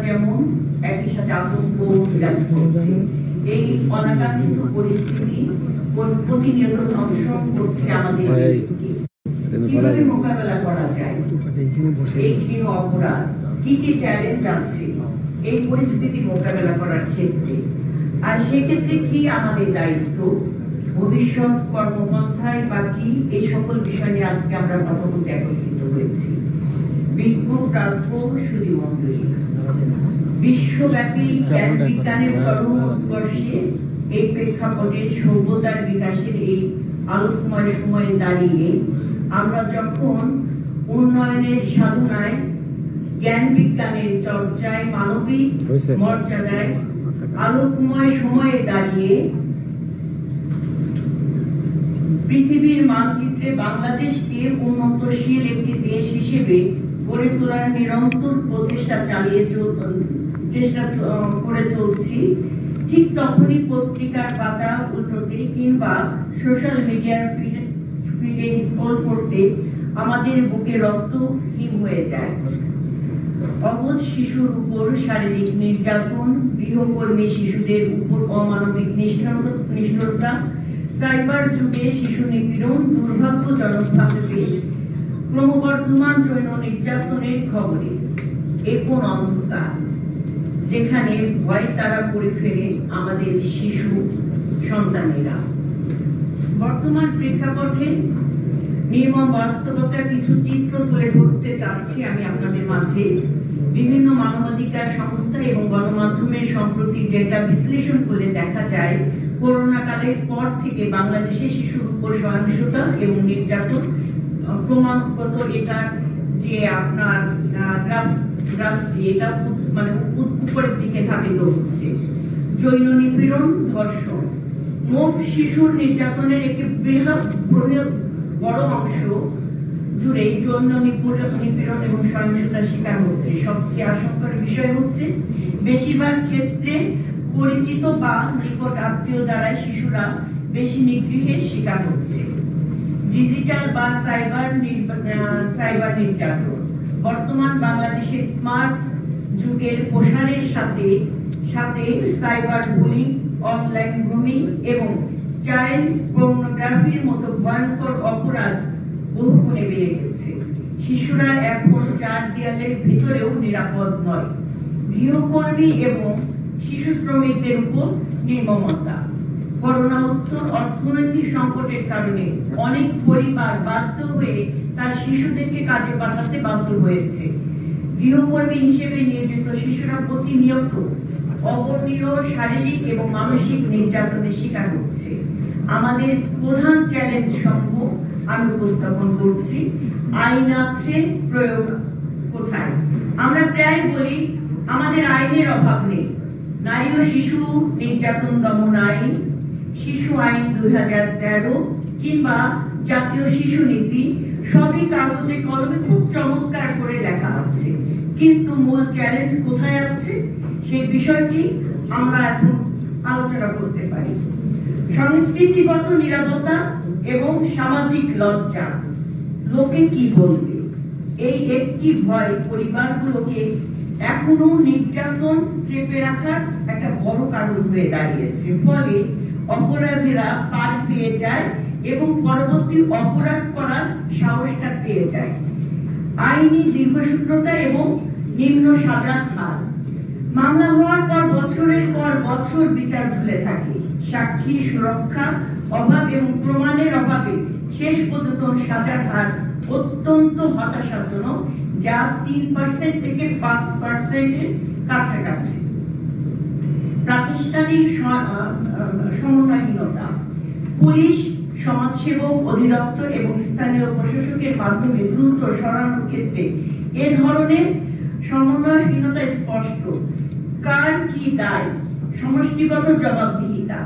যেমন একই সাথে আতঙ্ক বিরাজ করছে। এই অনাকাঙ্ক্ষিত পরিস্থিতি প্রতিনিয়ত ধ্বংস করছে আমাদের কিভাবে মোকাবেলা করা যায়, এই ঘৃণ অপরাধ কি কি চ্যালেঞ্জ আছে এই পরিস্থিতি মোকাবেলা করার ক্ষেত্রে, আর সেক্ষেত্রে কি আমাদের দায়িত্ব, ভবিষ্যৎ কর্মপন্থায় বা কি, এই সকল বিষয় নিয়ে আজকে আমরা কথা বলতে একত্রিত হয়েছি। বিশ্বব্যাপী জ্ঞান বিজ্ঞানের কর্মবর্ষে এই প্রেক্ষাপটে সভ্যতার বিকাশের এই আলোচনায় সময়ে দাঁড়িয়ে আমরা যখন উন্নয়নের সাধনায় জ্ঞান বিজ্ঞানের চর্চায় মানবিক মর্যাদায় আলোকময় সময়ে দাঁড়িয়ে পৃথিবীর মানচিত্রে বাংলাদেশকে উন্নতশীল একটি দেশ হিসেবে গড়ে তোলার নিরন্তর প্রচেষ্টা করে চলছি, ঠিক তখনই পত্রিকার পাতা উল্টোতে কিংবা সোশ্যাল মিডিয়ার ফিডে স্ক্রল করতে আমাদের বুকে রক্ত হিম হয়ে যায়। অবধ শিশুর উপর শারীরিক নির্যাতন, গৃহকর্মী শিশুদের উপর অমানবিক নিষ্ঠুরতা, সাইবার যুগে শিশু নিপীড়ন, দুর্ভাগ্যজনকভাবে ক্রমবর্ধমান যৌন নির্যাতনের খবরে এ কোন অন্ধকার যেখানে ভয় তারা করে ফেলে আমাদের শিশু সন্তানেরা। বর্তমান প্রেক্ষাপটে নির্মম বাস্তবতার কিছু চিত্র তুলে ধরতে চাচ্ছি আমি আপনাদের মাঝে। বিভিন্ন মানবাধিকার সংস্থা এবং গণমাধ্যমের সম্প্রতি ডেটা বিশ্লেষণ করলে দেখা যায়, করোনা কালের পর থেকে বাংলাদেশে শিশুর উপর সহিংসতা এবং নির্যাতন ক্রমাগত এটা যে আপনার এটা মানে উপরের দিকে ধাবিত হচ্ছে। যৌন নিপীড়ন, ধর্ষণ, মোট শিশুর নির্যাতনের একটি বৃহৎ বড় অংশ জুড়ে যৌন নিপীড়ন এবং সহিংসতার শিকার হচ্ছে। সবচেয়ে আশঙ্কার বিষয় হচ্ছে বেশিরভাগ ক্ষেত্রে পরিচিত বা নিকট আত্মীয় দ্বারা শিশুরা বেশি নিগৃহের শিকার হচ্ছে। ডিজিটাল বা সাইবার নির্যাতন বর্তমান বাংলাদেশে স্মার্ট যুগের প্রসারের সাথে সাথে সাইবার বুলিং, অনলাইন গ্রুমিং এবং চাইল্ড পর্নোগ্রাফির মতো ভয়ঙ্কর অপরাধ বহুগুণে বেড়ে গেছে। শিশুরা এখন চার দেয়ালের ভিতরেও নিরাপদ নয়। গৃহকর্মী এবং শিশু শ্রমিকদের উপর নির্মমতা। করোনাোত্তর অর্থনৈতিক সংকটের কারণে অনেক পরিবার বাধ্য হয়ে তার শিশুদেরকে কাজে পাঠাতে বাধ্য হয়েছে। গৃহকর্মী হিসেবে নিয়োজিত শিশুরা প্রতিনিয়ত অবর্ণীয় শারীরিক এবং মানসিক নির্যাতনের শিকার হচ্ছে। আমাদের প্রধান চ্যালেঞ্জ সমূহ আমি উপস্থাপন করছি। আইন আছে, প্রয়োগ কোথায়? আমরা প্রায় বলি আমাদের আইনের অভাব নেই। নারী ও শিশু নির্যাতন দমন আইন, শিশু আইন 2013 কিংবা জাতীয় শিশু নীতি সবই কাগজে কলমে খুব চমৎকার করে লেখা আছে, কিন্তু মূল চ্যালেঞ্জ কোথায় আছে সেই বিষয়টি আমরা এখন আলোচনা করতে পারি। সংস্কৃতিগত নিরাপত্তা এবং সামাজিক লজ্জা, লোকে কি বলবে, এই একটি ভয় পরিবারগুলোকে এখনো নির্যাতন চেপে রাখার একটা বড় কারণ হয়ে দাঁড়িয়েছে। ফলে অপরাধীরা পার পেয়ে যায় এবং পরবর্তী অপরাধ করার সাহসটা পেয়ে যায়। আইনি দীর্ঘসূত্রতা এবং নিম্ন সাজার হার, মামলা হওয়ার পর বছরের পর বছর বিচার ঝুলে থাকে। সাক্ষী সুরক্ষার অভাব এবং প্রমাণের অভাবে শেষ পর্যন্ত সাজার হার অত্যন্ত হতাশাজনক, যা 3% থেকে 5% কাছাকাছি। প্রাতিষ্ঠানিক সমন্বয়হীনতা, পুলিশ, সমাজসেবক অধিদপ্তর এবং স্থানীয় প্রশাসকের মাধ্যমে দ্রুত সরানোর ক্ষেত্রে এ ধরনের সমন্বয়হীনতা স্পষ্ট। কার কি দায়? সমষ্টিগত জবাবদিহিতা।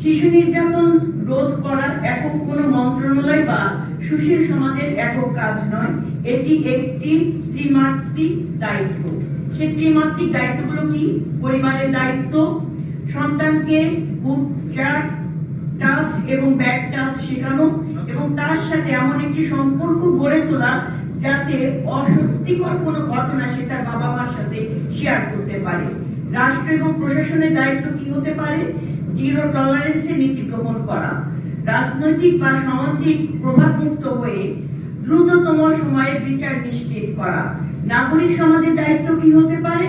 শিশু নির্যাতন রোধ করার একক কোনো মন্ত্রণালয় বা সুশীল সমাজের একক কাজ নয়, এটি একটি ত্রিমাত্রিক দায়িত্ব। সেই ত্রিমাত্রিক দায়িত্বগুলো কি? পরিবারের দায়িত্ব, সন্তানকে গুড টাচ এবং ব্যাড টাচ শেখানো এবং তার সাথে এমন একটি সম্পর্ক গড়ে তোলা যাতে অস্বস্তিকর কোনো ঘটনা সে তার বাবা মার সাথে শেয়ার করতে পারে। রাষ্ট্র এবং প্রশাসনের দায়িত্ব কি হতে পারে? জিরো টলারেন্সের নীতি গ্রহণ করা, রাজনৈতিক বা সামাজিক প্রভাবমুক্ত হয়ে দ্রুততম সময়ে বিচার নিশ্চিত করা। নাগরিক সমাজের দায়িত্ব কি হতে পারে?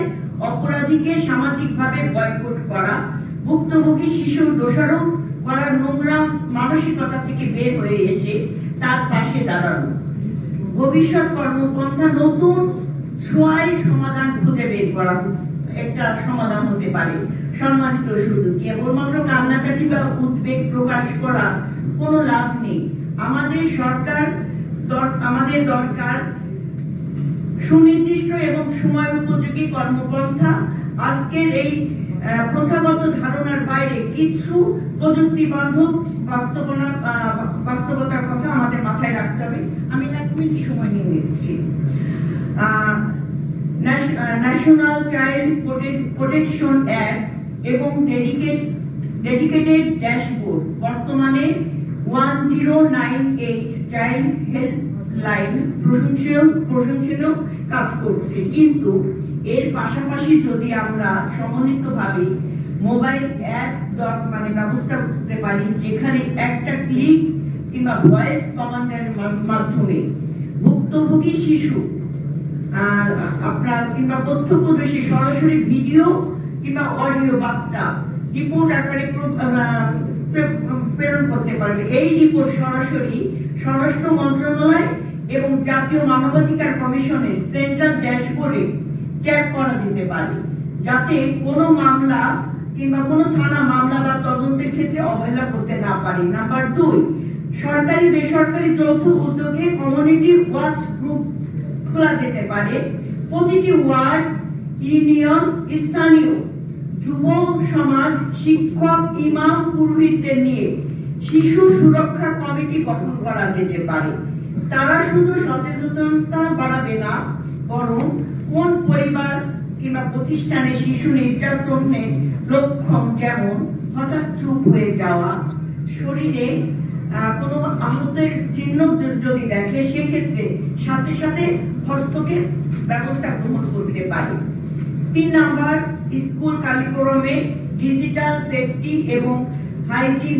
অপরাধীকে সামাজিকভাবে বয়কট করা, ভুক্তভোগী শিশুর দোষারোপ করার নোংরা মানসিকতা থেকে বের হয়ে এসে তার পাশে দাঁড়ানো। ভবিষ্যৎ কর্মপন্থা নতুন ছোঁয়ায় সমাধান খুঁজে বের করা একটা সমাধান হতে পারে। সম্মানিত শুধু কেবলমাত্র কান্নাকাটি বা উদ্বেগ প্রকাশ করা কোনো লাভ নেই। আমাদের দরকার সুনির্দিষ্ট এবং সময় উপযোগী কর্মপন্থা। আজকের এই প্রথাগত ধারণার বাইরে কিছু প্রযুক্তি বান্ধব বাস্তবতার কথা আমাদের মাথায় রাখতে হবে। আমি 1 মিনিট সময় নিয়ে নিচ্ছি। ন্যাশনাল চাইল্ড প্রোটেকশন অ্যাক্ট এবং ডেডিকেটেড ড্যাশবোর্ড, বর্তমানে 1098 চাইল্ড হেল্পলাইন প্রশংসনীয় কাজ করছে। কিন্তু এর পাশাপাশি যদি আমরা সমন্বিতভাবে মোবাইল অ্যাপ ব্যবস্থা করতে পারি, যেখানে একটা ক্লিক কিংবা ভয়েস কমান্ডের মাধ্যমে ভুক্তভোগী শিশু আপনার কিংবা প্রত্যক্ষদর্শী সরাসরি ভিডিও কিংবা অডিও বার্তা রিপোর্ট আকারে প্রেরণ করতে পারবে। এই রিপোর্ট সরাসরি স্বরাষ্ট্র মন্ত্রণালয় এবং জাতীয় মানবাধিকার কমিশনের সেন্ট্রাল ড্যাশবোর্ডে ট্যাগ করা যেতে পারে, যাতে কোনো মামলা কিংবা কোনো থানা মামলা বা তদন্তের ক্ষেত্রে অবহেলা করতে না পারে। নাম্বার 2, সরকারি বেসরকারি যৌথ উদ্যোগে কমিউনিটি ওয়াচ গ্রুপ খোলা যেতে পারে। প্রতিটি ওয়ার্ড, ইউনিয়ন, স্থানীয় যুব সমাজ, শিক্ষক, ইমাম, পুরোহিতদের নিয়ে শিশু সুরক্ষা কমিটি গঠন করা যেতে পারে। তারা শুধু সচেতনতা বাড়াবে না, বরং কোন পরিবার কিংবা প্রতিষ্ঠানে শিশু নির্যাতনের লক্ষণ, যেমন হঠাৎ চুপ হয়ে যাওয়া, শরীরে কোনো আহতের চিহ্ন যদি দেখে, সেক্ষেত্রে সাথে সাথে হস্তক্ষেপ ব্যবস্থা গ্রহণ করতে পারে। 3 নাম্বার, স্কুল কারিকুলামে ডিজিটাল সেফটি এবং হাইজিন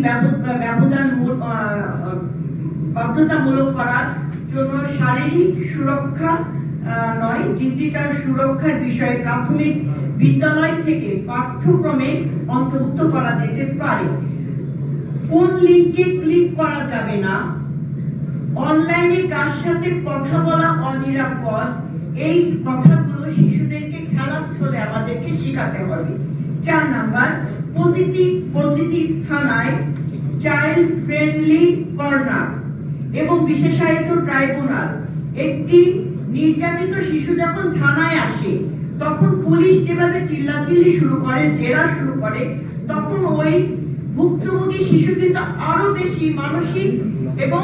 বাধ্যতামূলক করার জন্য শারীরিক সুরক্ষা নয়, ডিজিটাল সুরক্ষার বিষয়ে প্রাথমিক বিদ্যালয় থেকে পাঠ্যক্রমে অন্তর্ভুক্ত করা যেতে পারে। কোন লিঙ্কে ক্লিক করা যাবে না, অনলাইনে কার সাথে কথা বলা অনিরাপদ, এই কথাগুলো শিশুদেরকে খেলার ছলে আমাদেরকে শেখাতে হবে। 4 নাম্বার, প্রতিটি থানায় চাইল্ড ফ্রেন্ডলি কর্নার এবং বিশেষায়িত ট্রাইব্যুনাল। একটি নির্যাতিত শিশু যখন থানায় আসে, তখন পুলিশ যেভাবে চিল্লাচিল্লি শুরু করে, জেরা শুরু করে, তখন ওই ভুক্তভোগী শিশু কিন্তু আরো বেশি মানসিক এবং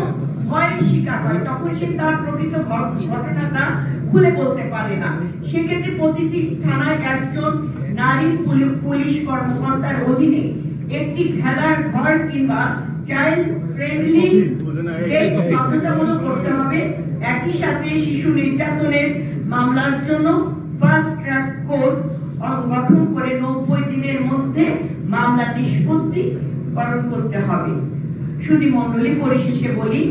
ভয়ের শিকার হয়। তখন সে তার প্রকৃত ঘটনাটা খুলে বলতে পারে না। সেক্ষেত্রে প্রতিটি থানায় একজন নারী পুলিশ কর্মকর্তার অধীনে একটি খেলার ঘর কিংবা চাইল্ড ফ্রেন্ডলি ডেস্ক বাধ্যতামূলক করতে হবে। একই সাথে শিশু নির্যাতনের মামলার জন্য ফাস্ট ট্র্যাক কোর্ট গঠন করে 90 দিনের মধ্যে মামলা নিষ্পত্তিকরণ করতে হবে। শুধু মণ্ডলী, পরিশেষে বলি,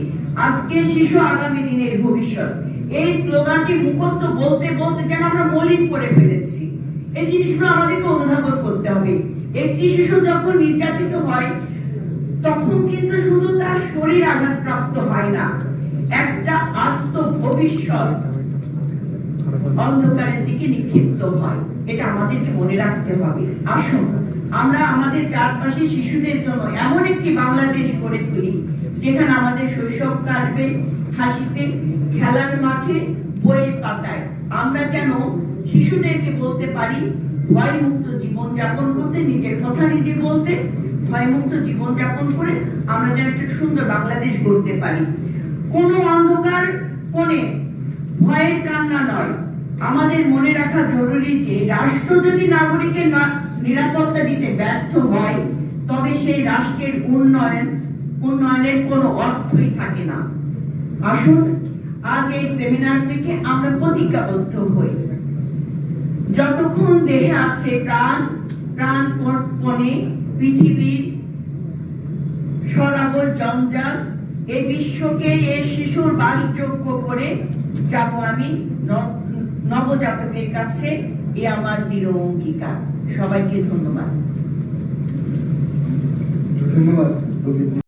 আজকের শিশু আগামী দিনের ভবিষ্যৎ। এই স্লোগানটি মুখস্থ বলতে বলতে যেন আমরা মলিন করে ফেলেছি। এই জিনিসগুলো আমাদেরকে অনুধাবন করতে হবে। একটি শিশু যখন নির্যাতিত হয়, তখন কিন্তু শুধু তার শরীর আঘাতপ্রাপ্ত হয় না, একটা আস্ত ভবিষ্যৎ অন্ধকারের দিকে নিক্ষিপ্ত হয়। এটা আমাদেরকে মনে রাখতে হবে। আসুন আমরা আমাদের চারপাশে শিশুদের জন্য এমন একটি বাংলাদেশ গড়ে তুলি, যেখানে আমাদের শৈশব কাটবে হাসিতে, খেলার মাঠে, বইয়ের পাতায়। আমরা যেন শিশুদেরকে বলতে পারি ভয়মুক্ত জীবন যাপন করতে, নিজের কথা নিজে বলতে, ভয়মুক্ত জীবন যাপন করে আমরা যেন একটা সুন্দর বাংলাদেশ গড়তে পারি। কোনো অন্ধকার কোণে ভয়ের কান্না নয়। আমাদের মনে রাখা জরুরি যে রাষ্ট্র যদি নাগরিকের নিরাপত্তা দিতে ব্যর্থ হয়, তবে সেই রাষ্ট্রের উন্নয়নের কোনো অর্থই থাকে না। আসুন আজ এই সেমিনার থেকে আমরা প্রতিজ্ঞাবদ্ধ হই, যতক্ষণ দেহে আছে প্রাণ, প্রাণপণে পৃথিবীর সরাবর জঞ্জাল এই বিশ্বকে এই শিশুর বাসযোগ্য করে যাব আমি নবজাতকের কাছে। এ আমার দৃঢ় অঙ্গীকার। সবাইকে ধন্যবাদ। ধন্যবাদ।